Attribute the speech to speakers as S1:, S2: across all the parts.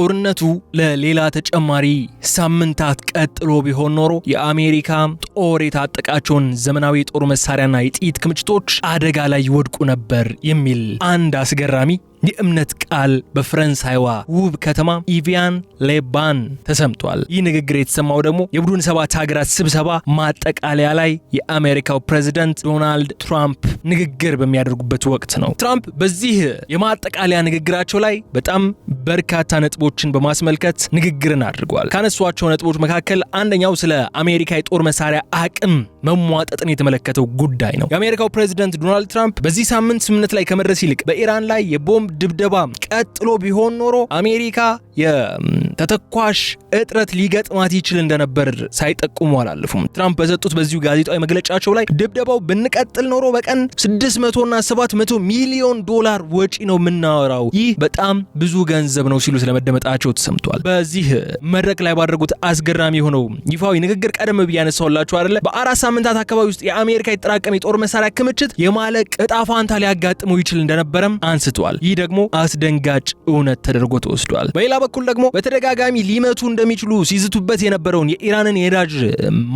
S1: ጦርነቱ ለሌላ ተጨማሪ ሳምንታት ቀጥሎ ቢሆን ኖሮ የአሜሪካ ጦር የታጠቃቸውን ዘመናዊ ጦር መሳሪያና የጥይት ክምችቶች አደጋ ላይ ይወድቁ ነበር የሚል አንድ አስገራሚ የእምነት ቃል በፈረንሳይዋ ውብ ከተማ ኢቪያን ሌባን ተሰምቷል። ይህ ንግግር የተሰማው ደግሞ የቡድን ሰባት ሀገራት ስብሰባ ማጠቃለያ ላይ የአሜሪካው ፕሬዝዳንት ዶናልድ ትራምፕ ንግግር በሚያደርጉበት ወቅት ነው። ትራምፕ በዚህ የማጠቃለያ ንግግራቸው ላይ በጣም በርካታ ነጥቦችን በማስመልከት ንግግርን አድርገዋል። ካነሷቸው ነጥቦች መካከል አንደኛው ስለ አሜሪካ የጦር መሳሪያ አቅም መሟጠጥን የተመለከተው ጉዳይ ነው። የአሜሪካው ፕሬዝዳንት ዶናልድ ትራምፕ በዚህ ሳምንት ስምምነት ላይ ከመድረስ ይልቅ በኢራን ላይ የቦምብ ድብደባ ቀጥሎ ቢሆን ኖሮ አሜሪካ የተተኳሽ እጥረት ሊገጥማት ይችል እንደነበር ሳይጠቁሙ አላለፉም። ትራምፕ በሰጡት በዚሁ ጋዜጣዊ መግለጫቸው ላይ ድብደባው ብንቀጥል ኖሮ በቀን 600 እና 700 ሚሊዮን ዶላር ወጪ ነው የምናወራው፣ ይህ በጣም ብዙ ገንዘብ ነው ሲሉ ስለመደመጣቸው ተሰምቷል። በዚህ መድረክ ላይ ባደረጉት አስገራሚ የሆነው ይፋዊ ንግግር ቀደም ብዬ ያነሳሁላችሁ አይደለ፣ በ4 ሳምንታት አካባቢ ውስጥ የአሜሪካ የተጠራቀመ የጦር መሳሪያ ክምችት የማለቅ እጣ ፋንታ ሊያጋጥመው ይችል እንደነበረም አንስተዋል። ይህ ደግሞ አስደንጋጭ እውነት ተደርጎ ተወስዷል። በሌላ በኩል ደግሞ በተደጋጋሚ ሊመቱ እንደሚችሉ ሲዝቱበት የነበረውን የኢራንን የነዳጅ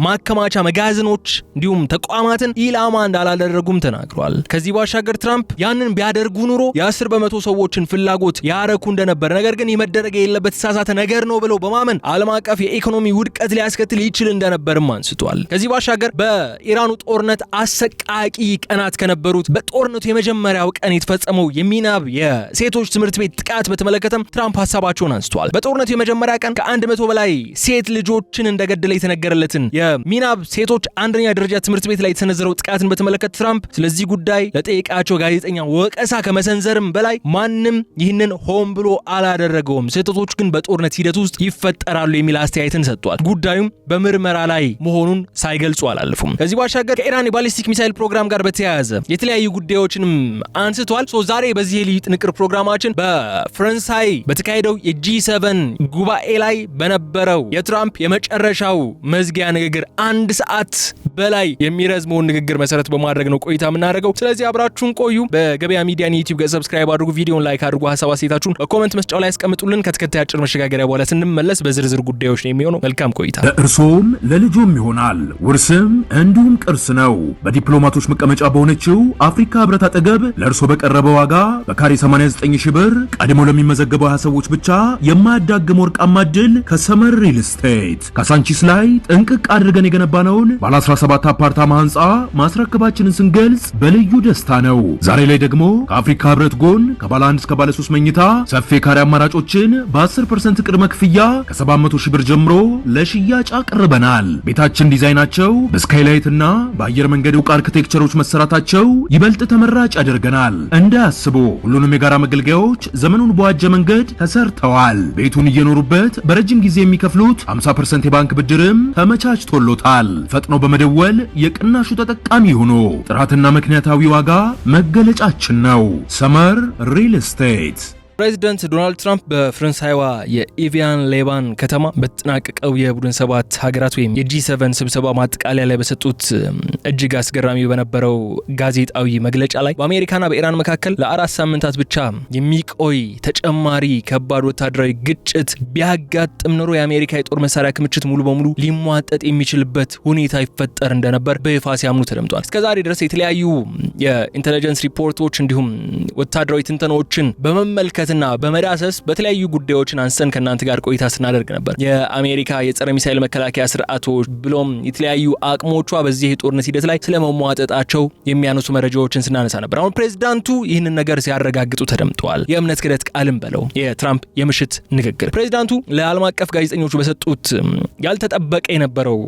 S1: ማከማቻ መጋዘኖች እንዲሁም ተቋማትን ኢላማ እንዳላደረጉም ተናግሯል። ከዚህ ባሻገር ትራምፕ ያንን ቢያደርጉ ኑሮ የ10 በመቶ ሰዎችን ፍላጎት ያረኩ እንደነበር፣ ነገር ግን የመደረግ የሌለበት ተሳሳተ ነገር ነው ብለው በማመን ዓለም አቀፍ የኢኮኖሚ ውድቀት ሊያስከትል ይችል እንደነበርም አንስቷል። ከዚህ ባሻገር በኢራኑ ጦርነት አሰቃቂ ቀናት ከነበሩት በጦርነቱ የመጀመሪያው ቀን የተፈጸመው የሚናብ የሴቶች ትምህርት ቤት ጥቃት በተመለከተም ትራምፕ ሐሳባቸውን አንስተዋል። በጦርነቱ የመጀመሪያ ቀን ከ100 በላይ ሴት ልጆችን እንደገደለ የተነገረለትን የሚናብ ሴቶች አንደኛ ደረጃ ትምህርት ቤት ላይ የተሰነዘረው ጥቃትን በተመለከተ ትራምፕ ስለዚህ ጉዳይ ለጠየቃቸው ጋዜጠኛ ወቀሳ ከመሰንዘርም በላይ ማንም ይህንን ሆን ብሎ አላደረገውም፣ ስህተቶች ግን በጦርነት ሂደት ውስጥ ይፈጠራሉ የሚል አስተያየትን ሰጥቷል። ጉዳዩም በምርመራ ላይ መሆኑን ሳይገልጹ አላለፉም። ከዚህ ባሻገር ከኢራን የባሊስቲክ ሚሳይል ፕሮግራም ጋር በተያያዘ የተለያዩ ጉዳዮችንም አንስቷል። ዛሬ በዚህ የልዩ ጥንቅር ፕሮግራማችን በፈረንሳይ በተካሄደው የጂ7 ጉባኤ ላይ በነበረው የትራምፕ የመጨረሻው መዝጊያ ንግግር 1 ሰዓት በላይ የሚረዝመውን ንግግር መሰረት በማድረግ ነው ቆይታ የምናደርገው። ስለዚህ አብራችሁን ቆዩ። በገበያ ሚዲያን ዩቲዩብ ገጽ ሰብስክራይብ አድርጉ፣ ቪዲዮን ላይክ አድርጉ፣ ሐሳብ አስተያየታችሁን በኮሜንት መስጫው ላይ አስቀምጡልን። ከተከታይ አጭር መሸጋገሪያ በኋላ ስንመለስ በዝርዝር ጉዳዮች ነው የሚሆነው። መልካም ቆይታ።
S2: ለእርሶም ለልጆም ይሆናል፣ ውርስም እንዲሁም ቅርስ ነው። በዲፕሎማቶች መቀመጫ በሆነችው አፍሪካ ህብረት አጠገብ ለእርሶ በቀረበ ዋጋ በካሬ 89,000 ብር ቀድሞ ለሚመዘገቡ 20 ሰዎች ብቻ የማያዳግም ወርቃማ ዕድል ከሰመር ሪል ስቴት ካሳንቺስ ላይ ጥንቅቅ አድርገን የገነባነውን ባለ 17 አፓርታማ ህንፃ ማስረከባችንን ስንገልጽ በልዩ ደስታ ነው። ዛሬ ላይ ደግሞ ከአፍሪካ ህብረት ጎን ከባለ 1 እስከ ባለ 3 መኝታ ሰፊ ካሬ አማራጮችን በ10% ቅድመ ክፍያ ከ700,000 ብር ጀምሮ ለሽያጭ አቅርበናል። ቤታችን ዲዛይናቸው በስካይላይት እና በአየር መንገድ ዕውቅ አርኪቴክቸሮች መሰራታቸው ይበልጥ ተመራጭ ያደርገናል። እንዳያስቡ ሁሉንም የጋራ መገልገያዎች ዘመኑን በዋጀ መንገድ ተሰርተዋል። ቤቱን እየኖሩበት በረጅም ጊዜ የሚከፍሉት 50% የባንክ ብድርም ተመቻችቶሎታል። ፈጥኖ በመደወል የቅናሹ ተጠቃሚ ሆኖ ጥራትና ምክንያታዊ ዋጋ መገለጫችን ነው። ሰመር ሪል ስቴት።
S1: ፕሬዚዳንት ዶናልድ ትራምፕ በፈረንሳይዋ የኢቪያን ሌባን ከተማ በተጠናቀቀው የቡድን ሰባት ሀገራት ወይም የጂ7 ስብሰባ ማጠቃለያ ላይ በሰጡት እጅግ አስገራሚ በነበረው ጋዜጣዊ መግለጫ ላይ በአሜሪካና በኢራን መካከል ለ4 ሳምንታት ብቻ የሚቆይ ተጨማሪ ከባድ ወታደራዊ ግጭት ቢያጋጥም ኖሮ የአሜሪካ የጦር መሳሪያ ክምችት ሙሉ በሙሉ ሊሟጠጥ የሚችልበት ሁኔታ ይፈጠር እንደነበር በይፋ ሲያምኑ ተደምጧል። እስከዛሬ ድረስ የተለያዩ የኢንተለጀንስ ሪፖርቶች እንዲሁም ወታደራዊ ትንተናዎችን በመመልከት እና በመዳሰስ በተለያዩ ጉዳዮችን አንስተን ከናንተ ጋር ቆይታ ስናደርግ ነበር። የአሜሪካ የጸረ ሚሳኤል መከላከያ ስርዓቶች ብሎም የተለያዩ አቅሞቿ በዚህ የጦርነት ሂደት ላይ ስለመሟጠጣቸው የሚያነሱ መረጃዎችን ስናነሳ ነበር። አሁን ፕሬዝዳንቱ ይህንን ነገር ሲያረጋግጡ ተደምጠዋል። የእምነት ክደት ቃልም በለው የትራምፕ የምሽት ንግግር ፕሬዝዳንቱ ለዓለም አቀፍ ጋዜጠኞቹ በሰጡት ያልተጠበቀ የነበረው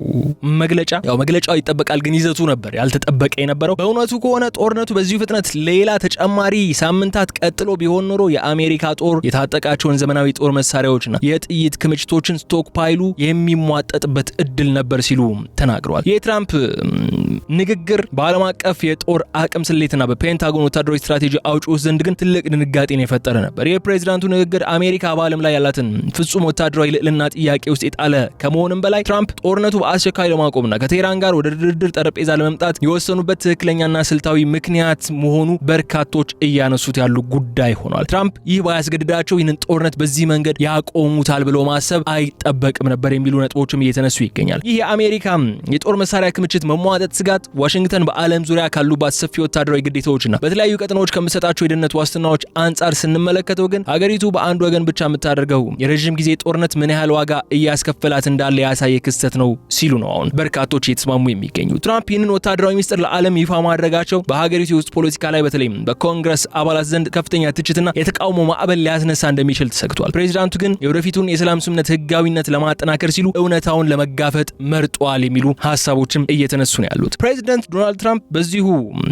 S1: መግለጫ፣ ያው መግለጫው ይጠበቃል ግን ይዘቱ ነበር ያልተጠበቀ የነበረው። በእውነቱ ከሆነ ጦርነቱ በዚሁ ፍጥነት ሌላ ተጨማሪ ሳምንታት ቀጥሎ ቢሆን ኖሮ የአሜሪካ ጦር የታጠቃቸውን ዘመናዊ ጦር መሳሪያዎችና የጥይት ክምችቶችን ስቶክ ፓይሉ የሚሟጠጥበት እድል ነበር ሲሉ ተናግረዋል። የትራምፕ ንግግር በዓለም አቀፍ የጦር አቅም ስሌትና በፔንታጎን ወታደራዊ ስትራቴጂ አውጪዎች ዘንድ ግን ትልቅ ድንጋጤን የፈጠረ ነበር። የፕሬዝዳንቱ ንግግር አሜሪካ በዓለም ላይ ያላትን ፍጹም ወታደራዊ ልዕልና ጥያቄ ውስጥ የጣለ ከመሆንም በላይ ትራምፕ ጦርነቱ በአስቸኳይ ለማቆምና ከቴህራን ጋር ወደ ድርድር ጠረጴዛ ለመምጣት የወሰኑበት ትክክለኛና ስልታዊ ምክንያት መሆኑ በርካቶች እያነሱት ያሉ ጉዳይ ሆኗል። ትራምፕ ይህ ባያስገድዳቸው ይህንን ጦርነት በዚህ መንገድ ያቆሙታል ብሎ ማሰብ አይጠበቅም ነበር የሚሉ ነጥቦችም እየተነሱ ይገኛል። ይህ የአሜሪካ የጦር መሳሪያ ክምችት መሟጠጥ ስጋት ዋሽንግተን በዓለም ዙሪያ ካሉባት ሰፊ ወታደራዊ ግዴታዎችና በተለያዩ ቀጠናዎች ከምትሰጣቸው የደህንነት ዋስትናዎች አንጻር ስንመለከተው ግን ሀገሪቱ በአንድ ወገን ብቻ የምታደርገው የረዥም ጊዜ ጦርነት ምን ያህል ዋጋ እያስከፈላት እንዳለ ያሳየ ክስተት ነው ሲሉ ነው አሁን በርካቶች እየተስማሙ የሚገኙ። ትራምፕ ይህንን ወታደራዊ ሚስጥር ለዓለም ይፋ ማድረጋቸው በሀገሪቱ የውስጥ ፖለቲካ ላይ በተለይም በኮንግረስ አባላት ዘንድ ከፍተኛ ትችትና የተቃውሞ ማዕበል ሊያስነሳ እንደሚችል ተሰግቷል። ፕሬዚዳንቱ ግን የወደፊቱን የሰላም ስምምነት ህጋዊነት ለማጠናከር ሲሉ እውነታውን ለመጋፈጥ መርጧል የሚሉ ሀሳቦችም እየተነሱ ነው ያሉት። ፕሬዚዳንት ዶናልድ ትራምፕ በዚሁ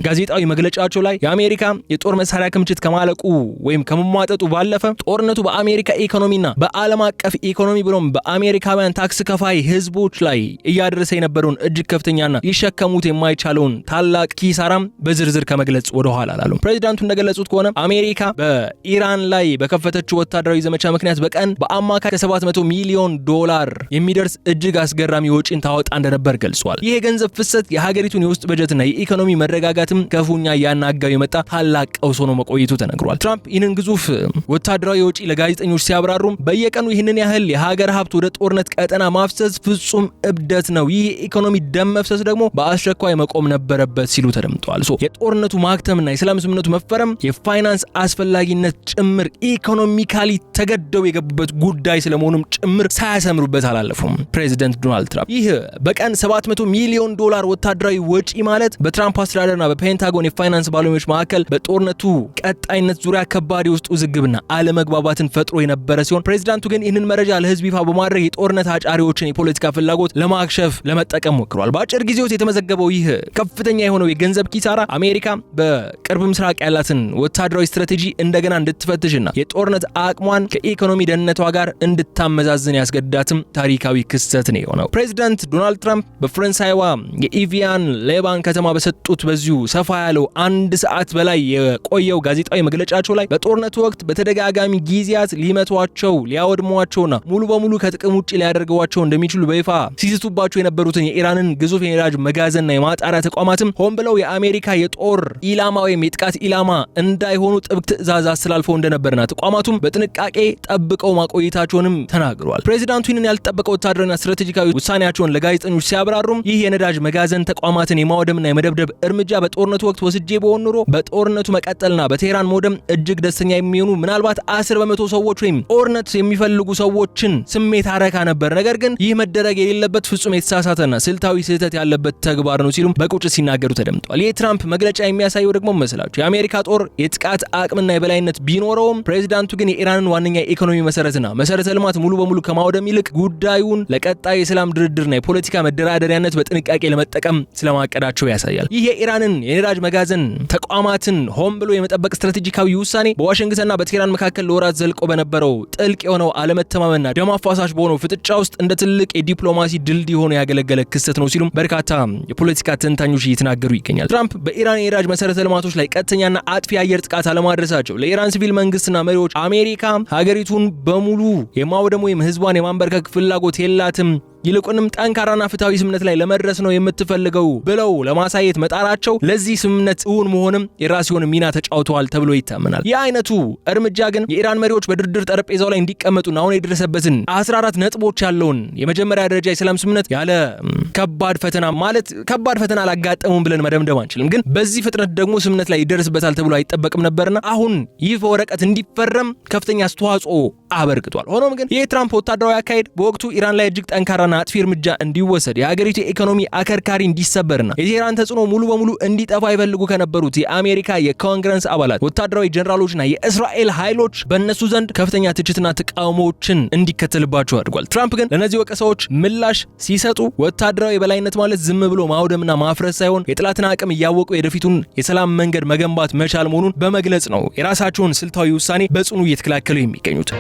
S1: ጋዜጣዊ መግለጫቸው ላይ የአሜሪካ የጦር መሳሪያ ክምችት ከማለቁ ወይም ከመሟጠጡ ባለፈ ጦርነቱ በአሜሪካ ኢኮኖሚና በዓለም አቀፍ ኢኮኖሚ ብሎም በአሜሪካውያን ታክስ ከፋይ ህዝቦች ላይ እያደረሰ የነበረውን እጅግ ከፍተኛና ሊሸከሙት የማይቻለውን ታላቅ ኪሳራም በዝርዝር ከመግለጽ ወደ ኋላ አላሉም። ፕሬዚዳንቱ እንደገለጹት ከሆነ አሜሪካ በኢራን ላይ በከፈተችው ወታደራዊ ዘመቻ ምክንያት በቀን በአማካይ ከ700 ሚሊዮን ዶላር የሚደርስ እጅግ አስገራሚ ወጪን ታወጣ እንደነበር ገልጿል። ይህ የገንዘብ ፍሰት የሀገሪቱን የውስጥ በጀትና የኢኮኖሚ መረጋጋትም ከፉኛ ያናጋው የመጣ ታላቅ ቀውስ ሆኖ መቆየቱ ተነግሯል። ትራምፕ ይህንን ግዙፍ ወታደራዊ ወጪ ለጋዜጠኞች ሲያብራሩም በየቀኑ ይህንን ያህል የሀገር ሀብት ወደ ጦርነት ቀጠና ማፍሰስ ፍጹም እብደት ነው። ይህ የኢኮኖሚ ደም መፍሰስ ደግሞ በአስቸኳይ መቆም ነበረበት ሲሉ ተደምጠዋል። የጦርነቱ ማክተምና የሰላም ስምምነቱ መፈረም የፋይናንስ አስፈላጊነት ጭምር ኢኮኖሚካሊ ተገደው የገቡበት ጉዳይ ስለመሆኑም ጭምር ሳያሰምሩበት አላለፉም። ፕሬዚደንት ዶናልድ ትራምፕ ይህ በቀን 700 ሚሊዮን ዶላር ወታደራዊ ወጪ ማለት በትራምፕ አስተዳደርና በፔንታጎን የፋይናንስ ባለሙያዎች መካከል በጦርነቱ ቀጣይነት ዙሪያ ከባድ የውስጥ ውዝግብና አለመግባባትን ፈጥሮ የነበረ ሲሆን ፕሬዚዳንቱ ግን ይህንን መረጃ ለህዝብ ይፋ በማድረግ የጦርነት አጫሪዎችን የፖለቲካ ፍላጎት ለማክሸፍ ለመጠቀም ሞክሯል። በአጭር ጊዜ ውስጥ የተመዘገበው ይህ ከፍተኛ የሆነው የገንዘብ ኪሳራ አሜሪካ በቅርብ ምስራቅ ያላትን ወታደራዊ ስትራቴጂ እንደገና እንድትፈትሽና የጦርነት አቅሟን ከኢኮኖሚ ደህንነቷ ጋር እንድታመዛዝን ያስገድዳትም ታሪካዊ ክስተት ነው የሆነው። ፕሬዚዳንት ዶናልድ ትራምፕ በፈረንሳይዋ የኢቪያን ሌባን ከተማ በሰጡት በዚሁ ሰፋ ያለው 1 ሰዓት በላይ የቆየው ጋዜጣዊ መግለጫቸው ላይ በጦርነቱ ወቅት በተደጋጋሚ ጊዜያት ሊመቷቸው ሊያወድሟቸውና ሙሉ በሙሉ ከጥቅም ውጭ ሊያደርገዋቸው እንደሚችሉ በይፋ ሲስቱባቸው የነበሩትን የኢራንን ግዙፍ የነዳጅ መጋዘንና የማጣሪያ ተቋማትም ሆን ብለው የአሜሪካ የጦር ኢላማ ወይም የጥቃት ኢላማ እንዳይሆኑ ጥብቅ ትዕዛዝ አስተላልፈው እንደነበርና ተቋማቱም በጥንቃቄ ጠብቀው ማቆየታቸውንም ተናግረዋል። ፕሬዚዳንቱ ይህንን ያልተጠበቀ ወታደራዊና ስትራቴጂካዊ ውሳኔያቸውን ለጋዜጠኞች ሲያብራሩም ይህ የነዳጅ መጋዘን ተቋማትን የማውደምና የመደብደብ እርምጃ በጦርነቱ ወቅት ወስጄ በሆን ኖሮ በጦርነቱ መቀጠልና በቴህራን መውደም እጅግ ደስተኛ የሚሆኑ ምናልባት 10% ሰዎች ወይም ጦርነት የሚፈልጉ ሰዎችን ስሜት አረካ ነበር። ነገር ግን ይህ መደረግ የሌለበት ፍጹም የተሳሳተና ስልታዊ ስህተት ያለበት ተግባር ነው ሲሉም በቁጭት ሲናገሩ ተደምጠዋል። ይህ ትራምፕ መግለጫ የሚያሳየው ደግሞ መስላችሁ የአሜሪካ ጦር የጥቃት አቅምና የበላይነት ቢኖረውም ፕሬዚዳንቱ ግን የኢራንን ዋነኛ የኢኮኖሚ መሰረትና መሰረተ ልማት ሙሉ በሙሉ ከማውደም ይልቅ ጉዳዩን ለቀጣይ የሰላም ድርድርና የፖለቲካ መደራደሪያነት በጥንቃቄ ለመጠቀም ስለማቀዳቸው ያሳያል። ይህ የኢራንን የነዳጅ መጋዘን ተቋማትን ሆን ብሎ የመጠበቅ ስትራቴጂካዊ ውሳኔ በዋሽንግተንና በቴህራን መካከል ለወራት ዘልቆ በነበረው ጥልቅ የሆነው አለመተማመንና ደም አፋሳሽ በሆነው ፍጥጫ ውስጥ እንደ ትልቅ የዲፕሎማሲ ድልድይ ሆኖ ያገለገለ ክስተት ነው ሲሉም በርካታ የፖለቲካ ተንታኞች እየተናገሩ ይገኛል። ትራምፕ በኢራን የነዳጅ መሰረተ ልማቶች ላይ ቀጥተኛና አጥፊ አየር ጥቃት አለማድረሳቸው ለኢራን ሲቪል መንግስትና መሪዎች አሜሪካ ሀገሪቱን በሙሉ የማውደም ወይም ህዝቧን የማንበርከክ ፍላጎት የላትም ይልቁንም ጠንካራና ፍትሃዊ ስምምነት ላይ ለመድረስ ነው የምትፈልገው ብለው ለማሳየት መጣራቸው ለዚህ ስምምነት እውን መሆንም የራሱን ሚና ተጫውተዋል ተብሎ ይታመናል። ይህ አይነቱ እርምጃ ግን የኢራን መሪዎች በድርድር ጠረጴዛው ላይ እንዲቀመጡና አሁን የደረሰበትን 14 ነጥቦች ያለውን የመጀመሪያ ደረጃ የሰላም ስምምነት ያለ ከባድ ፈተና ማለት ከባድ ፈተና አላጋጠሙም ብለን መደምደም አንችልም። ግን በዚህ ፍጥነት ደግሞ ስምምነት ላይ ይደርስበታል ተብሎ አይጠበቅም ነበርና አሁን ይህ በወረቀት እንዲፈረም ከፍተኛ አስተዋጽኦ አበርክቷል። ሆኖም ግን የትራምፕ ወታደራዊ አካሄድ በወቅቱ ኢራን ላይ እጅግ ጠንካራና አጥፊ እርምጃ እንዲወሰድ የሀገሪቱ የኢኮኖሚ አከርካሪ እንዲሰበርና የቴህራን ተጽዕኖ ሙሉ በሙሉ እንዲጠፋ ይፈልጉ ከነበሩት የአሜሪካ የኮንግረስ አባላት ወታደራዊ ጀነራሎችና የእስራኤል ኃይሎች በእነሱ ዘንድ ከፍተኛ ትችትና ተቃውሞዎችን እንዲከተልባቸው አድርጓል። ትራምፕ ግን ለነዚህ ወቀሳዎች ምላሽ ሲሰጡ ወታደራዊ የበላይነት ማለት ዝም ብሎ ማውደምና ማፍረስ ሳይሆን የጥላትን አቅም እያወቁ የወደፊቱን የሰላም መንገድ መገንባት መቻል መሆኑን በመግለጽ ነው የራሳቸውን ስልታዊ ውሳኔ በጽኑ እየተከላከሉ የሚገኙት።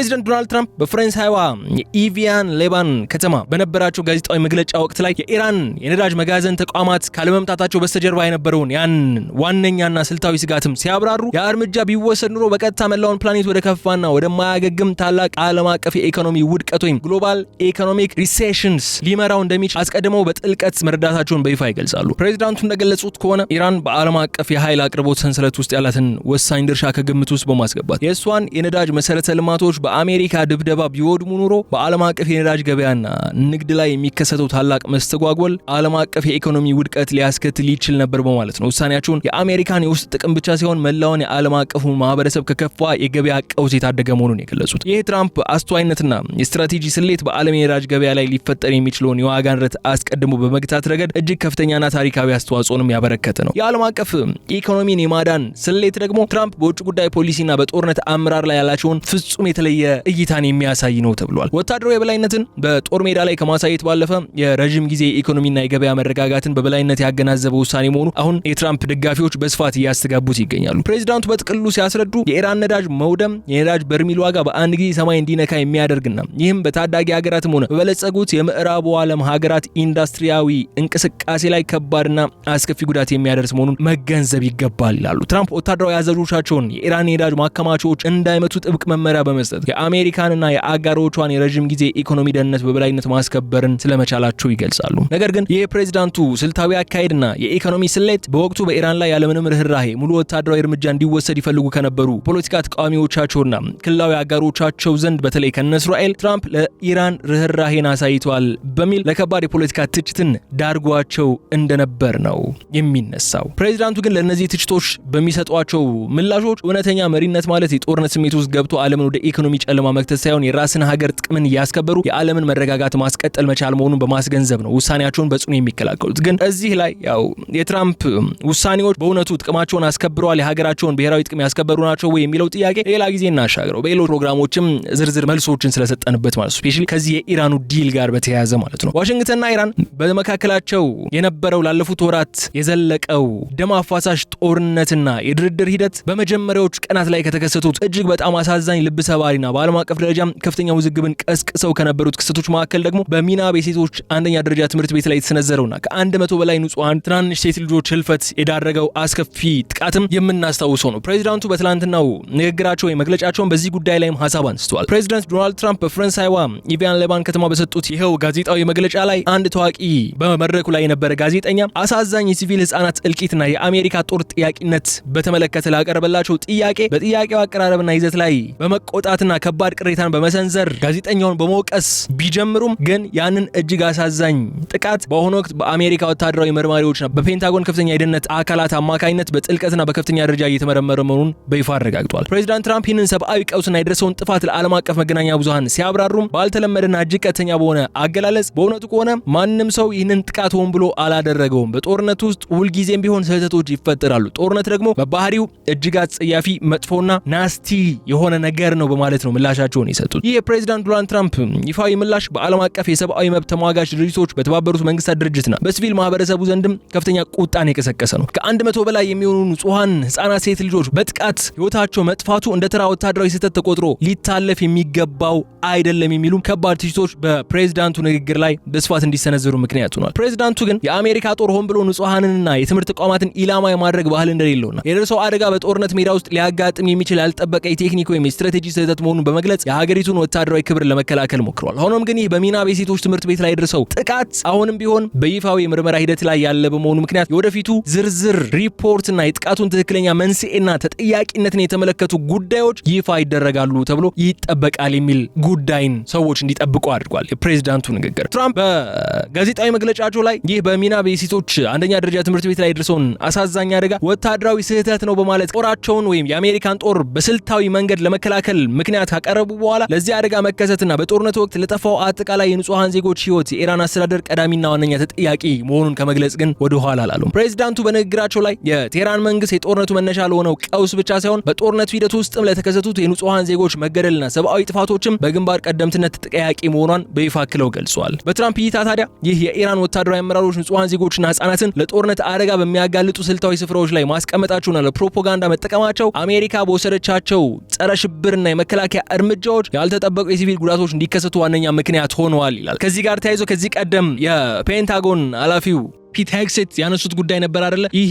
S1: ፕሬዚዳንት ዶናልድ ትራምፕ በፈረንሳይዋ የኢቪያን ሌባን ከተማ በነበራቸው ጋዜጣዊ መግለጫ ወቅት ላይ የኢራን የነዳጅ መጋዘን ተቋማት ካለመምጣታቸው በስተጀርባ የነበረውን ያን ዋነኛና ስልታዊ ስጋትም ሲያብራሩ ያ እርምጃ ቢወሰድ ኑሮ በቀጥታ መላውን ፕላኔት ወደ ከፋና ወደ ማያገግም ታላቅ ዓለም አቀፍ የኢኮኖሚ ውድቀት ወይም ግሎባል ኢኮኖሚክ ሪሴሽንስ ሊመራው እንደሚችል አስቀድመው በጥልቀት መረዳታቸውን በይፋ ይገልጻሉ። ፕሬዚዳንቱ እንደገለጹት ከሆነ ኢራን በዓለም አቀፍ የኃይል አቅርቦት ሰንሰለት ውስጥ ያላትን ወሳኝ ድርሻ ከግምት ውስጥ በማስገባት የእሷን የነዳጅ መሰረተ ልማቶች በአሜሪካ ድብደባ ቢወድሙ ኑሮ በዓለም አቀፍ የነዳጅ ገበያና ንግድ ላይ የሚከሰተው ታላቅ መስተጓጎል ዓለም አቀፍ የኢኮኖሚ ውድቀት ሊያስከትል ይችል ነበር በማለት ነው ውሳኔያቸውን የአሜሪካን የውስጥ ጥቅም ብቻ ሳይሆን መላውን የዓለም አቀፉ ማህበረሰብ ከከፋ የገበያ ቀውስ የታደገ መሆኑን የገለጹት። ይህ ትራምፕ አስተዋይነትና የስትራቴጂ ስሌት በዓለም የነዳጅ ገበያ ላይ ሊፈጠር የሚችለውን የዋጋ ንረት አስቀድሞ በመግታት ረገድ እጅግ ከፍተኛና ታሪካዊ አስተዋጽኦንም ያበረከተ ነው። የዓለም አቀፍ ኢኮኖሚን የማዳን ስሌት ደግሞ ትራምፕ በውጭ ጉዳይ ፖሊሲና በጦርነት አመራር ላይ ያላቸውን ፍጹም የተለየ እይታን የሚያሳይ ነው ተብሏል። ወታደራዊ የበላይነትን በጦር ሜዳ ላይ ከማሳየት ባለፈ የረጅም ጊዜ ኢኮኖሚና የገበያ መረጋጋትን በበላይነት ያገናዘበ ውሳኔ መሆኑ አሁን የትራምፕ ደጋፊዎች በስፋት እያስተጋቡት ይገኛሉ። ፕሬዚዳንቱ በጥቅሉ ሲያስረዱ የኢራን ነዳጅ መውደም የነዳጅ በርሚል ዋጋ በአንድ ጊዜ ሰማይ እንዲነካ የሚያደርግና ይህም በታዳጊ ሀገራትም ሆነ በበለጸጉት የምዕራቡ ዓለም ሀገራት ኢንዱስትሪያዊ እንቅስቃሴ ላይ ከባድና አስከፊ ጉዳት የሚያደርስ መሆኑን መገንዘብ ይገባል ይላሉ። ትራምፕ ወታደራዊ አዛዦቻቸውን የኢራን የነዳጅ ማከማቻዎች እንዳይመቱ ጥብቅ መመሪያ በመስጠት የአሜሪካንና የአጋሮቿን የረጅም ጊዜ ኢኮኖሚ ደህንነት በበላይነት ማስከበርን ስለመቻላቸው ይገልጻሉ። ነገር ግን ይህ ፕሬዚዳንቱ ስልታዊ አካሄድና የኢኮኖሚ ስሌት በወቅቱ በኢራን ላይ ያለምንም ርህራሄ ሙሉ ወታደራዊ እርምጃ እንዲወሰድ ይፈልጉ ከነበሩ ፖለቲካ ተቃዋሚዎቻቸውና ክልላዊ አጋሮቻቸው ዘንድ በተለይ ከነ እስራኤል ትራምፕ ለኢራን ርህራሄን አሳይቷል በሚል ለከባድ የፖለቲካ ትችትን ዳርጓቸው እንደነበር ነው የሚነሳው። ፕሬዚዳንቱ ግን ለእነዚህ ትችቶች በሚሰጧቸው ምላሾች እውነተኛ መሪነት ማለት የጦርነት ስሜት ውስጥ ገብቶ ዓለምን ወደ ኢኮኖሚ ጨለማ መክተት ሳይሆን የራስን ሀገር ጥቅምን እያስከበሩ የዓለምን መረጋጋት ማስቀጠል መቻል መሆኑን በማስገንዘብ ነው ውሳኔያቸውን በጽኑ የሚከላከሉት። ግን እዚህ ላይ ያው የትራምፕ ውሳኔዎች በእውነቱ ጥቅማቸውን አስከብረዋል፣ የሀገራቸውን ብሔራዊ ጥቅም ያስከበሩ ናቸው ወይ የሚለው ጥያቄ ሌላ ጊዜ እናሻግረው። በሌሎች ፕሮግራሞችም ዝርዝር መልሶችን ስለሰጠንበት ማለት ስፔሻሊ ከዚህ የኢራኑ ዲል ጋር በተያያዘ ማለት ነው። ዋሽንግተንና ኢራን በመካከላቸው የነበረው ላለፉት ወራት የዘለቀው ደም አፋሳሽ ጦርነትና የድርድር ሂደት በመጀመሪያዎቹ ቀናት ላይ ከተከሰቱት እጅግ በጣም አሳዛኝ ልብ ሰባሪና በዓለም አቀፍ ደረጃ ከፍተኛ ውዝግብን ቀስቅሰው ከነበሩት ክስተቶች መካከል ደግሞ በሚናብ የሴቶች አንደኛ ደረጃ ትምህርት ቤት ላይ የተሰነዘረውና ከ100 በላይ ንጹሃን ትናንሽ ሴት ልጆች ህልፈት የዳረገው አስከፊ ጥቃትም የምናስታውሰው ነው። ፕሬዚዳንቱ በትላንትናው ንግግራቸው ወይ መግለጫቸውን በዚህ ጉዳይ ላይም ሀሳብ አንስተዋል። ፕሬዚዳንት ዶናልድ ትራምፕ በፈረንሳይዋ ኢቪያን ሌባን ከተማ በሰጡት ይኸው ጋዜጣዊ መግለጫ ላይ አንድ ታዋቂ በመድረኩ ላይ የነበረ ጋዜጠኛ አሳዛኝ የሲቪል ህጻናት እልቂትና የአሜሪካ ጦር ጥያቄነት በተመለከተ ላቀረበላቸው ጥያቄ በጥያቄው አቀራረብና ይዘት ላይ በመቆጣትና ከባድ ቅሬታን በመሰንዘር ጋዜጠኛውን በመውቀስ ቢጀምሩም ግን ያንን እጅግ አሳዛኝ ጥቃት በአሁኑ ወቅት በአሜሪካ ወታደራዊ መርማሪዎችና በፔንታጎን ከፍተኛ የደህንነት አካላት አማካኝነት በጥልቀትና በከፍተኛ ደረጃ እየተመረመረ መሆኑን በይፋ አረጋግጧል። ፕሬዚዳንት ትራምፕ ይህንን ሰብአዊ ቀውስና የደረሰውን ጥፋት ለዓለም አቀፍ መገናኛ ብዙሃን ሲያብራሩም ባልተለመደና እጅግ ቀጥተኛ በሆነ አገላለጽ በእውነቱ ከሆነ ማንም ሰው ይህንን ጥቃት ሆን ብሎ አላደረገውም። በጦርነት ውስጥ ሁልጊዜም ቢሆን ስህተቶች ይፈጠራሉ። ጦርነት ደግሞ በባህሪው እጅግ አጸያፊ መጥፎና ናስቲ የሆነ ነገር ነው በማለት ነው ምላሻቸውን የሰጡት። ይህ የፕሬዚዳንት ዶናልድ ትራምፕ ይፋዊ ምላሽ በዓለም አቀፍ የሰብአዊ መብት ተሟጋች ድርጅቶች በተባበሩት መንግስታት ድርጅትና በሲቪል ማህበረሰቡ ዘንድም ከፍተኛ ቁጣን የቀሰቀሰ ነው። ከ100 በላይ የሚሆኑ ንጹሃን ህጻናት ሴት ልጆች በጥቃት ህይወታቸው መጥፋቱ እንደ ተራ ወታደራዊ ስህተት ተቆጥሮ ሊታለፍ የሚገባው አይደለም የሚሉ ከባድ ትችቶች በፕሬዚዳንቱ ንግግር ላይ በስፋት እንዲሰነዘሩ ምክንያት ሆኗል። ፕሬዚዳንቱ ግን የአሜሪካ ጦር ሆን ብሎ ንጹሃንንና የትምህርት ተቋማትን ኢላማ የማድረግ ባህል እንደሌለውና የደረሰው አደጋ በጦርነት ሜዳ ውስጥ ሊያጋጥም የሚችል ያልጠበቀ የቴክኒክ ወይም የስትራቴጂ ስህተት መሆኑን በመግለጽ የሀገሪቱን ወታደራዊ ክብር ለመከላከል ሞክረዋል። ሆኖም ግን ይህ በሚናብ የሴቶች ትምህርት ቤት ላይ የደረሰው ጥቃት አሁንም ቢሆን በይፋዊ የምርመራ ሂደት ላይ ያለ በመሆኑ ምክንያት የወደፊቱ ዝርዝር ሪፖርትና የጥቃቱን ትክክለኛ መንስኤና ተጠያቂነትን የተመለከቱ ጉዳዮች ይፋ ይደረጋሉ ተብሎ ይጠበቃል የሚል ጉዳይን ሰዎች እንዲጠብቁ አድርጓል የፕሬዚዳንቱ ንግግር። ትራምፕ በጋዜጣዊ መግለጫቸው ላይ ይህ በሚናብ የሴቶች አንደኛ ደረጃ ትምህርት ቤት ላይ የደረሰውን አሳዛኝ አደጋ ወታደራዊ ስህተት ነው በማለት ጦራቸውን ወይም የአሜሪካን ጦር በስልታዊ መንገድ ለመከላከል ምክንያት ካቀረቡ በኋላ ለዚህ አደጋ መከሰትና በጦርነቱ ወቅት ለጠፋው አጠቃላይ የንጹሃን ዜጎች ህይወት የኢራን አስተዳደር ቀዳሚና ዋነኛ ተጠያቂ መሆኑን ከመግለጽ ግን ወደ ኋላ አላሉም። ፕሬዚዳንቱ በንግግራቸው ላይ የቴህራን መንግስት የጦርነቱ መነሻ ለሆነው ቀውስ ብቻ ሳይሆን በጦርነቱ ሂደት ውስጥም ለተከሰቱት የንጹሃን ዜጎች መገደልና ሰብአዊ ጥፋቶችም በግንባር ቀደምትነት ተጠያቂ መሆኗን በይፋ አክለው ገልጸዋል። በትራምፕ እይታ ታዲያ ይህ የኢራን ወታደራዊ አመራሮች ንጹሃን ዜጎችና ህጻናትን ለጦርነት አደጋ በሚያጋልጡ ስልታዊ ስፍራዎች ላይ ማስቀመጣቸውና ለፕሮፓጋንዳ መጠቀማቸው አሜሪካ በወሰደቻቸው ጸረ ሽብርና የመከላከያ የመከላከያ እርምጃዎች ያልተጠበቁ የሲቪል ጉዳቶች እንዲከሰቱ ዋነኛ ምክንያት ሆነዋል ይላል። ከዚህ ጋር ተያይዞ ከዚህ ቀደም የፔንታጎን ኃላፊው ፒት ሄግሴት ያነሱት ጉዳይ ነበር አይደለ? ይህ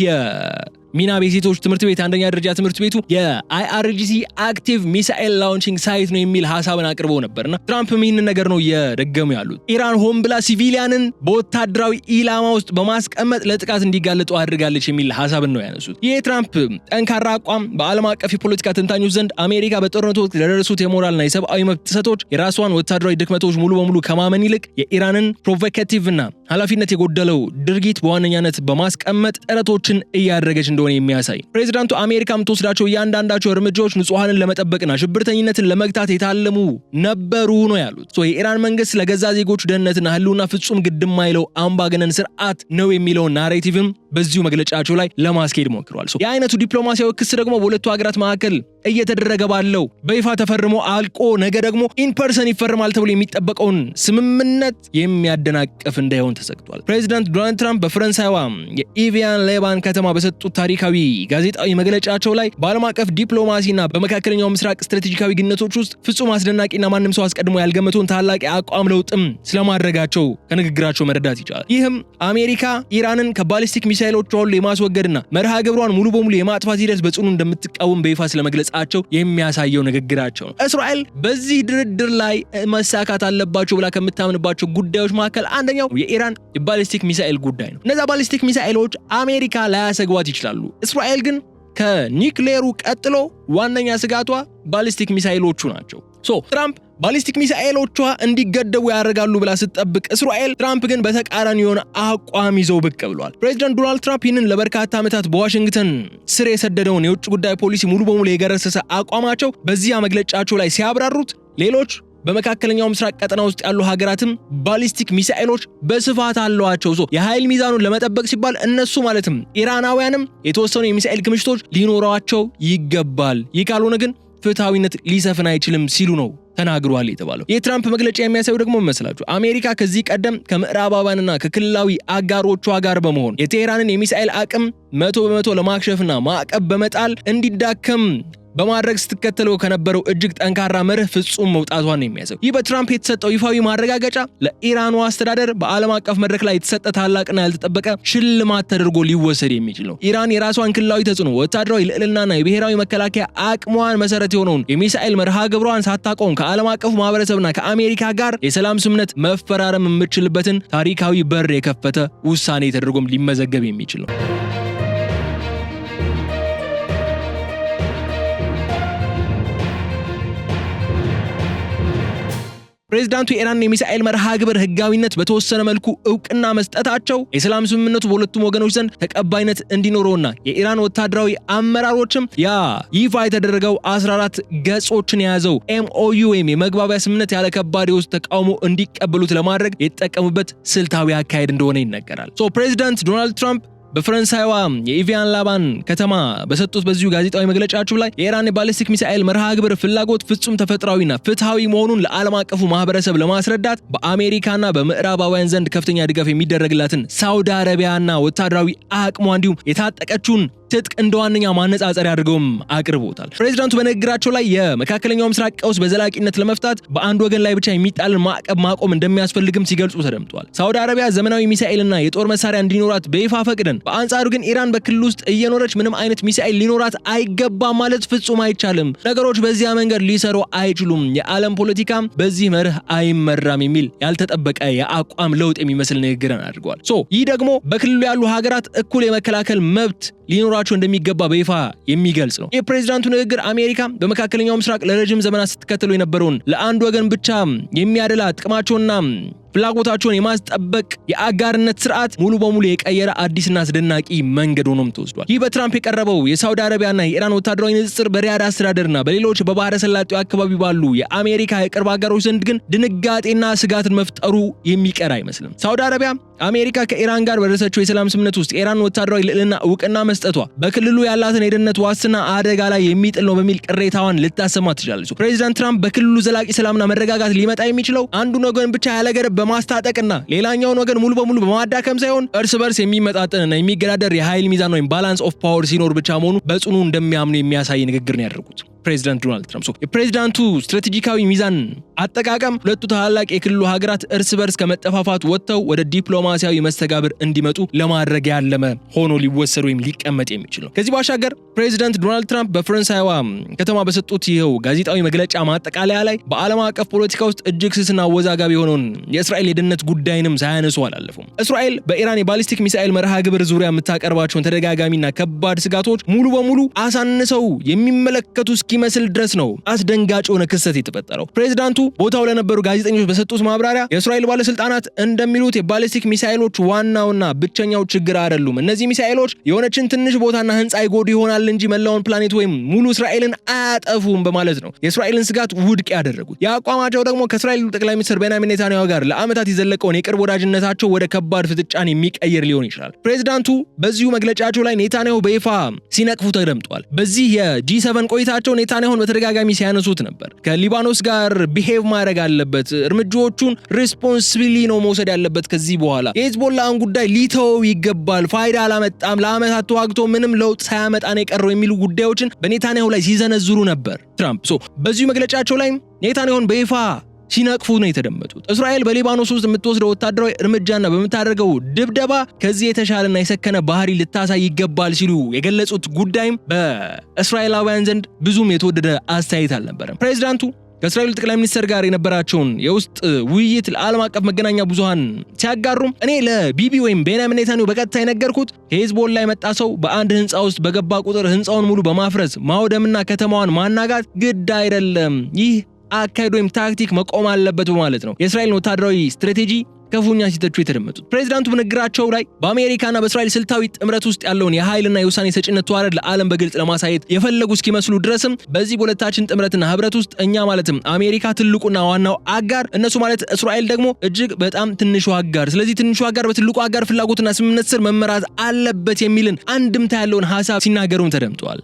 S1: የሚናቤ ሴቶች ትምህርት ቤት አንደኛ ደረጃ ትምህርት ቤቱ የአይአርጂሲ አክቲቭ ሚሳኤል ላውንቺንግ ሳይት ነው የሚል ሐሳብን አቅርበው ነበርና ትራምፕ ይህንን ነገር ነው እየደገሙ ያሉት። ኢራን ሆን ብላ ሲቪሊያንን በወታደራዊ ኢላማ ውስጥ በማስቀመጥ ለጥቃት እንዲጋለጡ አድርጋለች የሚል ሐሳብን ነው ያነሱት። ይህ ትራምፕ ጠንካራ አቋም በዓለም አቀፍ የፖለቲካ ተንታኞች ዘንድ አሜሪካ በጦርነቱ ወቅት ለደረሱት የሞራልና የሰብአዊ መብት ጥሰቶች የራሷን ወታደራዊ ድክመቶች ሙሉ በሙሉ ከማመን ይልቅ የኢራንን ፕሮቮኬቲቭና ኃላፊነት የጎደለው ድርጊት በዋነኛነት በማስቀመጥ ጥረቶችን እያደረገች እንደሆነ የሚያሳይ ፕሬዚዳንቱ አሜሪካ የምትወስዳቸው እያንዳንዳቸው እርምጃዎች ንጹሃንን ለመጠበቅና ሽብርተኝነትን ለመግታት የታለሙ ነበሩ ነው ያሉት። የኢራን መንግስት ለገዛ ዜጎቹ ደህንነትና ህልውና ፍጹም ግድ የማይለው አምባገነን ስርዓት ነው የሚለውን ናሬቲቭም በዚሁ መግለጫቸው ላይ ለማስኬድ ሞክሯል። የአይነቱ ዲፕሎማሲያዊ ክስ ደግሞ በሁለቱ ሀገራት መካከል እየተደረገ ባለው በይፋ ተፈርሞ አልቆ ነገ ደግሞ ኢንፐርሰን ይፈርማል ተብሎ የሚጠበቀውን ስምምነት የሚያደናቅፍ እንዳይሆን ተሰግቷል። ፕሬዚዳንት ዶናልድ ትራምፕ በፈረንሳይዋ የኢቪያን ሌባን ከተማ በሰጡት ታሪካዊ ጋዜጣዊ መግለጫቸው ላይ በዓለም አቀፍ ዲፕሎማሲና በመካከለኛው ምስራቅ ስትራቴጂካዊ ግንኙነቶች ውስጥ ፍጹም አስደናቂና ማንም ሰው አስቀድሞ ያልገመተውን ታላቅ የአቋም ለውጥም ስለማድረጋቸው ከንግግራቸው መረዳት ይቻላል። ይህም አሜሪካ ኢራንን ከባሊስቲክ ሚሳኤሎቿ ሁሉ የማስወገድና መርሃ ግብሯን ሙሉ በሙሉ የማጥፋት ሂደት በጽኑ እንደምትቃወም በይፋ ስለመግለጻቸው የሚያሳየው ንግግራቸው ነው። እስራኤል በዚህ ድርድር ላይ መሳካት አለባቸው ብላ ከምታምንባቸው ጉዳዮች መካከል አንደኛው የኢራን የባሊስቲክ ሚሳኤል ጉዳይ ነው። እነዛ ባሊስቲክ ሚሳኤሎች አሜሪካ ላያሰግቧት ይችላሉ። እስራኤል ግን ከኒክሌሩ ቀጥሎ ዋነኛ ስጋቷ ባሊስቲክ ሚሳኤሎቹ ናቸው። ትራምፕ ባሊስቲክ ሚሳኤሎቿ እንዲገደቡ ያደርጋሉ ብላ ስትጠብቅ እስራኤል፣ ትራምፕ ግን በተቃራኒ የሆነ አቋም ይዘው ብቅ ብለዋል። ፕሬዚዳንት ዶናልድ ትራምፕ ይህንን ለበርካታ ዓመታት በዋሽንግተን ስር የሰደደውን የውጭ ጉዳይ ፖሊሲ ሙሉ በሙሉ የገረሰሰ አቋማቸው በዚያ መግለጫቸው ላይ ሲያብራሩት ሌሎች በመካከለኛው ምስራቅ ቀጠና ውስጥ ያሉ ሀገራትም ባሊስቲክ ሚሳኤሎች በስፋት አሏቸው። የኃይል ሚዛኑን ለመጠበቅ ሲባል እነሱ ማለትም ኢራናውያንም የተወሰኑ የሚሳኤል ክምችቶች ሊኖራቸው ይገባል። ይህ ካልሆነ ግን ፍትሃዊነት ሊሰፍን አይችልም ሲሉ ነው ተናግሯል የተባለው። የትራምፕ መግለጫ የሚያሳዩ ደግሞ መስላችሁ አሜሪካ ከዚህ ቀደም ከምዕራባውያንና ከክልላዊ አጋሮቿ ጋር በመሆን የቴህራንን የሚሳኤል አቅም 100% ለማክሸፍና ማዕቀብ በመጣል እንዲዳከም በማድረግ ስትከተለው ከነበረው እጅግ ጠንካራ መርህ ፍጹም መውጣቷን የሚያሳይ ይህ በትራምፕ የተሰጠው ይፋዊ ማረጋገጫ ለኢራኑ አስተዳደር በዓለም አቀፍ መድረክ ላይ የተሰጠ ታላቅና ያልተጠበቀ ሽልማት ተደርጎ ሊወሰድ የሚችል ነው። ኢራን የራሷን ክልላዊ ተጽዕኖ፣ ወታደራዊ ልዕልናና የብሔራዊ መከላከያ አቅሟን መሰረት የሆነውን የሚሳኤል መርሃ ግብሯን ሳታቆም ከዓለም አቀፉ ማህበረሰብና ከአሜሪካ ጋር የሰላም ስምምነት መፈራረም የምትችልበትን ታሪካዊ በር የከፈተ ውሳኔ ተደርጎም ሊመዘገብ የሚችል ነው። ፕሬዚዳንቱ የኢራን የሚሳኤል መርሃ ግብር ህጋዊነት በተወሰነ መልኩ እውቅና መስጠታቸው የሰላም ስምምነቱ በሁለቱም ወገኖች ዘንድ ተቀባይነት እንዲኖረውና የኢራን ወታደራዊ አመራሮችም ያ ይፋ የተደረገው 14 ገጾችን የያዘው MOU ወይም የመግባቢያ ስምምነት ያለ ከባድ የውስጥ ተቃውሞ እንዲቀበሉት ለማድረግ የተጠቀሙበት ስልታዊ አካሄድ እንደሆነ ይነገራል። ፕሬዚዳንት ዶናልድ ትራምፕ በፈረንሳይዋ የኢቪያን ላባን ከተማ በሰጡት በዚሁ ጋዜጣዊ መግለጫቸው ላይ የኢራን የባሊስቲክ ሚሳኤል መርሃ ግብር ፍላጎት ፍጹም ተፈጥሯዊና ፍትሃዊ መሆኑን ለዓለም አቀፉ ማህበረሰብ ለማስረዳት በአሜሪካና በምዕራባውያን ዘንድ ከፍተኛ ድጋፍ የሚደረግላትን ሳውዲ አረቢያና ወታደራዊ አቅሟ እንዲሁም የታጠቀችውን ትጥቅ እንደዋነኛ ማነጻጸሪያ አድርገውም አቅርቦታል። ፕሬዚዳንቱ በንግግራቸው ላይ የመካከለኛው ምስራቅ ቀውስ በዘላቂነት ለመፍታት በአንድ ወገን ላይ ብቻ የሚጣልን ማዕቀብ ማቆም እንደሚያስፈልግም ሲገልጹ ተደምጧል። ሳውዲ አረቢያ ዘመናዊ ሚሳኤልና የጦር መሳሪያ እንዲኖራት በይፋ ፈቅደን፣ በአንጻሩ ግን ኢራን በክልል ውስጥ እየኖረች ምንም አይነት ሚሳኤል ሊኖራት አይገባም ማለት ፍጹም አይቻልም። ነገሮች በዚያ መንገድ ሊሰሩ አይችሉም። የዓለም ፖለቲካም በዚህ መርህ አይመራም የሚል ያልተጠበቀ የአቋም ለውጥ የሚመስል ንግግርን አድርገዋል። ይህ ደግሞ በክልሉ ያሉ ሀገራት እኩል የመከላከል መብት ሊኖራቸው እንደሚገባ በይፋ የሚገልጽ ነው። የፕሬዚዳንቱ ንግግር አሜሪካ በመካከለኛው ምስራቅ ለረጅም ዘመናት ስትከተለው የነበረውን ለአንድ ወገን ብቻ የሚያደላ ጥቅማቸውና ፍላጎታቸውን የማስጠበቅ የአጋርነት ስርዓት ሙሉ በሙሉ የቀየረ አዲስና አስደናቂ መንገድ ሆኖም ተወስዷል። ይህ በትራምፕ የቀረበው የሳውዲ አረቢያና የኢራን ወታደራዊ ንጽጽር በሪያድ አስተዳደርና በሌሎች በባህረ ሰላጤው አካባቢ ባሉ የአሜሪካ የቅርብ አጋሮች ዘንድ ግን ድንጋጤና ስጋትን መፍጠሩ የሚቀር አይመስልም። ሳውዲ አረቢያ አሜሪካ ከኢራን ጋር በደረሰችው የሰላም ስምምነት ውስጥ የኢራን ወታደራዊ ልዕልና እውቅና መስጠቷ በክልሉ ያላትን የደህንነት ዋስትና አደጋ ላይ የሚጥል ነው በሚል ቅሬታዋን ልታሰማ ትችላለች። ፕሬዚዳንት ትራምፕ በክልሉ ዘላቂ ሰላምና መረጋጋት ሊመጣ የሚችለው አንዱን ወገን ብቻ ያለገደብ በማስታጠቅና ሌላኛውን ወገን ሙሉ በሙሉ በማዳከም ሳይሆን እርስ በርስ የሚመጣጠንና የሚገዳደር የኃይል ሚዛን ወይም ባላንስ ኦፍ ፓወር ሲኖር ብቻ መሆኑ በጽኑ እንደሚያምኑ የሚያሳይ ንግግር ነው ያደረጉት። ፕሬዚዳንት ዶናልድ ትራምፕ። የፕሬዚዳንቱ ስትራቴጂካዊ ሚዛን አጠቃቀም ሁለቱ ታላላቅ የክልሉ ሀገራት እርስ በርስ ከመጠፋፋት ወጥተው ወደ ዲፕሎማሲያዊ መስተጋብር እንዲመጡ ለማድረግ ያለመ ሆኖ ሊወሰድ ወይም ሊቀመጥ የሚችል ነው። ከዚህ ባሻገር ፕሬዚዳንት ዶናልድ ትራምፕ በፈረንሳይዋ ከተማ በሰጡት ይኸው ጋዜጣዊ መግለጫ ማጠቃለያ ላይ በዓለም አቀፍ ፖለቲካ ውስጥ እጅግ ስስና አወዛጋቢ የሆነውን የእስራኤል የደህንነት ጉዳይንም ሳያነሱ አላለፉም። እስራኤል በኢራን የባሊስቲክ ሚሳኤል መርሃ ግብር ዙሪያ የምታቀርባቸውን ተደጋጋሚና ከባድ ስጋቶች ሙሉ በሙሉ አሳንሰው የሚመለከቱ እስኪመስል ድረስ ነው አስደንጋጭ የሆነ ክስተት የተፈጠረው። ፕሬዚዳንቱ ቦታው ለነበሩ ጋዜጠኞች በሰጡት ማብራሪያ የእስራኤል ባለስልጣናት እንደሚሉት የባሊስቲክ ሚሳኤሎች ዋናውና ብቸኛው ችግር አይደሉም። እነዚህ ሚሳኤሎች የሆነችን ትንሽ ቦታና ህንጻ ይጎዱ ይሆናል እንጂ መላውን ፕላኔት ወይም ሙሉ እስራኤልን አያጠፉም በማለት ነው የእስራኤልን ስጋት ውድቅ ያደረጉት። የአቋማቸው ደግሞ ከእስራኤል ጠቅላይ ሚኒስትር ቤንያሚን ኔታንያሁ ጋር ለዓመታት የዘለቀውን የቅርብ ወዳጅነታቸው ወደ ከባድ ፍጥጫን የሚቀየር ሊሆን ይችላል። ፕሬዚዳንቱ በዚሁ መግለጫቸው ላይ ኔታንያሁ በይፋ ሲነቅፉ ተደምጧል። በዚህ የጂ7 ቆይታቸው ኔታንያሁን በተደጋጋሚ ሲያነሱት ነበር። ከሊባኖስ ጋር ቢሄቭ ማድረግ አለበት፣ እርምጃዎቹን ሪስፖንሲብሊ ነው መውሰድ ያለበት። ከዚህ በኋላ የሂዝቦላህን ጉዳይ ሊተወው ይገባል፣ ፋይዳ አላመጣም፣ ለዓመታት ተዋግቶ ምንም ለውጥ ሳያመጣ ነው የቀረው የሚሉ ጉዳዮችን በኔታንያሁ ላይ ሲዘነዝሩ ነበር ትራምፕ። በዚሁ መግለጫቸው ላይ ኔታንያሁን በይፋ ሲነቅፉ ነው የተደመጡት። እስራኤል በሊባኖስ ውስጥ የምትወስደው ወታደራዊ እርምጃና በምታደርገው ድብደባ ከዚህ የተሻለና የሰከነ ባህሪ ልታሳይ ይገባል ሲሉ የገለጹት ጉዳይም በእስራኤላውያን ዘንድ ብዙም የተወደደ አስተያየት አልነበረም። ፕሬዚዳንቱ ከእስራኤል ጠቅላይ ሚኒስትር ጋር የነበራቸውን የውስጥ ውይይት ለዓለም አቀፍ መገናኛ ብዙሃን ሲያጋሩም እኔ ለቢቢ ወይም ቤንያሚን ኔታንያሁ በቀጥታ የነገርኩት ከሂዝቦላ የመጣ ሰው በአንድ ህንፃ ውስጥ በገባ ቁጥር ህንፃውን ሙሉ በማፍረስ ማውደምና ከተማዋን ማናጋት ግድ አይደለም፣ ይህ አካሄድ ወይም ታክቲክ መቆም አለበት በማለት ነው የእስራኤልን ወታደራዊ ስትራቴጂ ከፉኛ ሲተቹ የተደመጡት። ፕሬዚዳንቱ በንግግራቸው ላይ በአሜሪካና በእስራኤል ስልታዊ ጥምረት ውስጥ ያለውን የኃይልና የውሳኔ ሰጭነት ተዋረድ ለዓለም በግልጽ ለማሳየት የፈለጉ እስኪመስሉ ድረስም በዚህ በሁለታችን ጥምረትና ህብረት ውስጥ እኛ ማለትም አሜሪካ ትልቁና ዋናው አጋር፣ እነሱ ማለት እስራኤል ደግሞ እጅግ በጣም ትንሹ አጋር፣ ስለዚህ ትንሹ አጋር በትልቁ አጋር ፍላጎትና ስምምነት ስር መመራት አለበት የሚልን አንድምታ ያለውን ሐሳብ ሲናገሩም ተደምጠዋል።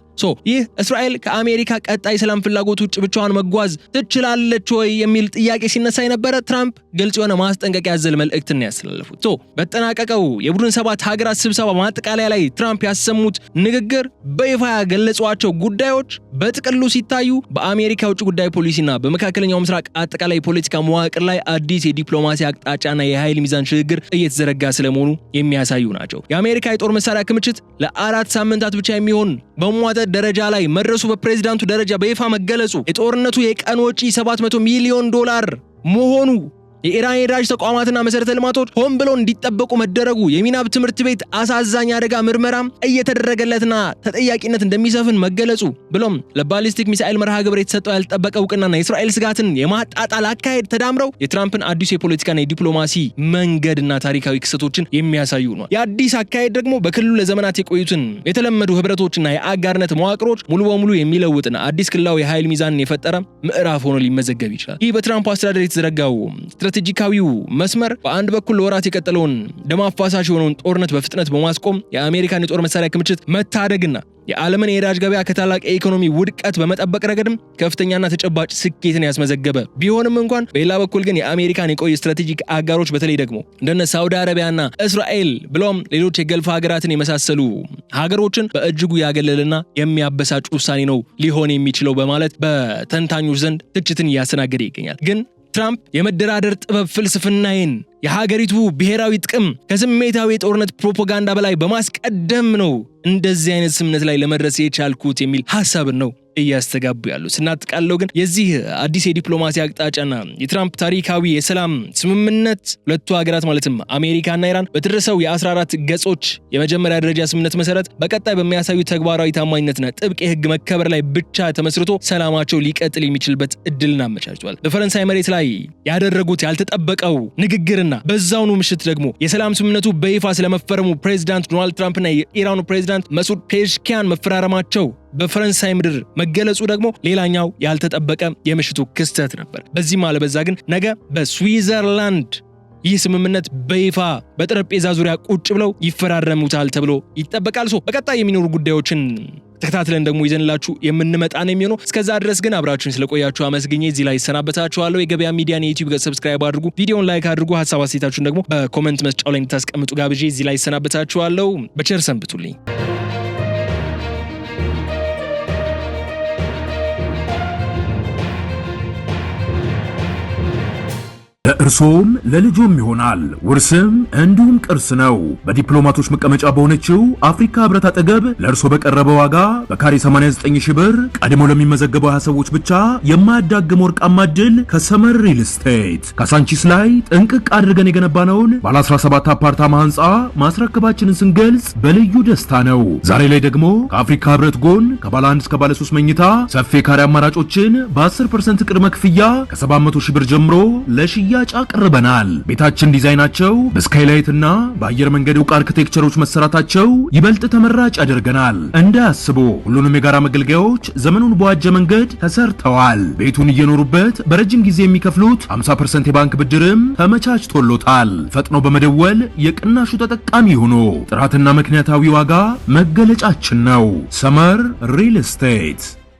S1: ይህ እስራኤል ከአሜሪካ ቀጣይ ሰላም ፍላጎት ውጭ ብቻዋን መጓዝ ትችላለች ወይ የሚል ጥያቄ ሲነሳ የነበረ ትራምፕ ግልጽ የሆነ ማስጠንቀቂያ ያዘለ መልእክትን ያስተላለፉት። በተጠናቀቀው የቡድን 7 ሀገራት ስብሰባ ማጠቃለያ ላይ ትራምፕ ያሰሙት ንግግር በይፋ ያገለጿቸው ጉዳዮች በጥቅሉ ሲታዩ በአሜሪካ ውጭ ጉዳይ ፖሊሲና በመካከለኛው ምስራቅ አጠቃላይ ፖለቲካ መዋቅር ላይ አዲስ የዲፕሎማሲ አቅጣጫና የኃይል ሚዛን ሽግግር እየተዘረጋ ስለመሆኑ የሚያሳዩ ናቸው። የአሜሪካ የጦር መሳሪያ ክምችት ለ4 ሳምንታት ብቻ የሚሆን በሟጠጥ ደረጃ ላይ መድረሱ በፕሬዚዳንቱ ደረጃ በይፋ መገለጹ፣ የጦርነቱ የቀን ወጪ $700 ሚሊዮን መሆኑ፣ የኢራን የነዳጅ ተቋማትና መሰረተ ልማቶች ሆን ብለው እንዲጠበቁ መደረጉ፣ የሚናብ ትምህርት ቤት አሳዛኝ አደጋ ምርመራም እየተደረገለትና ተጠያቂነት እንደሚሰፍን መገለጹ፣ ብሎም ለባሊስቲክ ሚሳኤል መርሃ ግብር የተሰጠው ያልተጠበቀ እውቅናና የእስራኤል ስጋትን የማጣጣል አካሄድ ተዳምረው የትራምፕን አዲስ የፖለቲካና የዲፕሎማሲ መንገድና ታሪካዊ ክስተቶችን የሚያሳዩ ነው። የአዲስ አካሄድ ደግሞ በክልሉ ለዘመናት የቆዩትን የተለመዱ ህብረቶችና የአጋርነት መዋቅሮች ሙሉ በሙሉ የሚለውጥና አዲስ ክልላዊ የኃይል ሚዛንን የፈጠረ ምዕራፍ ሆኖ ሊመዘገብ ይችላል። ይህ በትራምፕ አስተዳደር የተዘረጋው ስትራቴጂካዊው መስመር በአንድ በኩል ለወራት የቀጠለውን ደም አፋሳሽ የሆነውን ጦርነት በፍጥነት በማስቆም የአሜሪካን የጦር መሳሪያ ክምችት መታደግና የዓለምን የነዳጅ ገበያ ከታላቅ የኢኮኖሚ ውድቀት በመጠበቅ ረገድም ከፍተኛና ተጨባጭ ስኬትን ያስመዘገበ ቢሆንም እንኳን በሌላ በኩል ግን የአሜሪካን የቆየ ስትራቴጂክ አጋሮች በተለይ ደግሞ እንደነ ሳውዲ አረቢያና እስራኤል ብሎም ሌሎች የገልፍ ሀገራትን የመሳሰሉ ሀገሮችን በእጅጉ ያገለልና የሚያበሳጭ ውሳኔ ነው ሊሆን የሚችለው በማለት በተንታኞች ዘንድ ትችትን እያስተናገደ ይገኛል። ግን ትራምፕ የመደራደር ጥበብ ፍልስፍናዬን የሀገሪቱ ብሔራዊ ጥቅም ከስሜታዊ የጦርነት ፕሮፓጋንዳ በላይ በማስቀደም ነው እንደዚህ አይነት ስምምነት ላይ ለመድረስ የቻልኩት የሚል ሐሳብን ነው እያስተጋቡ ያሉ። ስናጠቃልለው ግን የዚህ አዲስ የዲፕሎማሲ አቅጣጫና የትራምፕ ታሪካዊ የሰላም ስምምነት ሁለቱ ሀገራት ማለትም አሜሪካና ኢራን በተደረሰው የ14 ገጾች የመጀመሪያ ደረጃ ስምምነት መሰረት በቀጣይ በሚያሳዩ ተግባራዊ ታማኝነትና ጥብቅ የህግ መከበር ላይ ብቻ ተመስርቶ ሰላማቸው ሊቀጥል የሚችልበት እድልን አመቻችቷል። በፈረንሳይ መሬት ላይ ያደረጉት ያልተጠበቀው ንግግርና በዛውኑ ምሽት ደግሞ የሰላም ስምምነቱ በይፋ ስለመፈረሙ ፕሬዚዳንት ዶናልድ ትራምፕና የኢራኑ ፕሬዚዳንት መሱድ ፔዜሽኪያን መፈራረማቸው በፈረንሳይ ምድር መገለጹ ደግሞ ሌላኛው ያልተጠበቀ የምሽቱ ክስተት ነበር። በዚህ ማለበዛ ግን ነገ በስዊዘርላንድ ይህ ስምምነት በይፋ በጠረጴዛ ዙሪያ ቁጭ ብለው ይፈራረሙታል ተብሎ ይጠበቃል። በቀጣይ የሚኖሩ ጉዳዮችን ተከታትለን ደግሞ ይዘንላችሁ የምንመጣ ነው የሚሆነው። እስከዛ ድረስ ግን አብራችሁን ስለቆያችሁ አመስግኜ እዚህ ላይ ሰናበታችኋለሁ። የገበያ ሚዲያን የዩቲዩብ ገጽ ሰብስክራይብ አድርጉ፣ ቪዲዮውን ላይክ አድርጉ፣ ሐሳብ አስተያየታችሁን ደግሞ በኮሜንት መስጫው ላይ እንድታስቀምጡ ጋብዤ እዚህ ላይ ሰናበታችኋለሁ። በቸር ሰንብቱልኝ።
S2: ለእርሶም ለልጆም ይሆናል። ውርስም እንዲሁም ቅርስ ነው። በዲፕሎማቶች መቀመጫ በሆነችው አፍሪካ ህብረት አጠገብ ለእርሶ በቀረበ ዋጋ በካሬ 89 ሺህ ብር ቀድሞ ለሚመዘገበው 20 ሰዎች ብቻ የማያዳግም ወርቃማ ዕድል ከሰመር ሪል ስቴት ካሳንቺስ ላይ ጥንቅቅ አድርገን የገነባነውን ባለ 17 አፓርታማ ህንፃ ማስረከባችንን ስንገልጽ በልዩ ደስታ ነው። ዛሬ ላይ ደግሞ ከአፍሪካ ህብረት ጎን ከባለ 1 እስከ ባለ 3 መኝታ ሰፊ ካሬ አማራጮችን በ10% ቅድመ ክፍያ ከ700 ሺህ ብር ጀምሮ ለሽያጭ አቅርበናል። ቤታችን ዲዛይናቸው በስካይላይት እና በአየር መንገድ ዕውቅ አርኪቴክቸሮች መሰራታቸው ይበልጥ ተመራጭ ያደርገናል። እንዳያስቡ ሁሉንም የጋራ መገልገያዎች ዘመኑን በዋጀ መንገድ ተሰርተዋል። ቤቱን እየኖሩበት በረጅም ጊዜ የሚከፍሉት 50% የባንክ ብድርም ተመቻችቶሎታል። ፈጥኖ በመደወል የቅናሹ ተጠቃሚ ሆኖ ጥራትና ምክንያታዊ ዋጋ መገለጫችን ነው። ሰመር ሪል ስቴት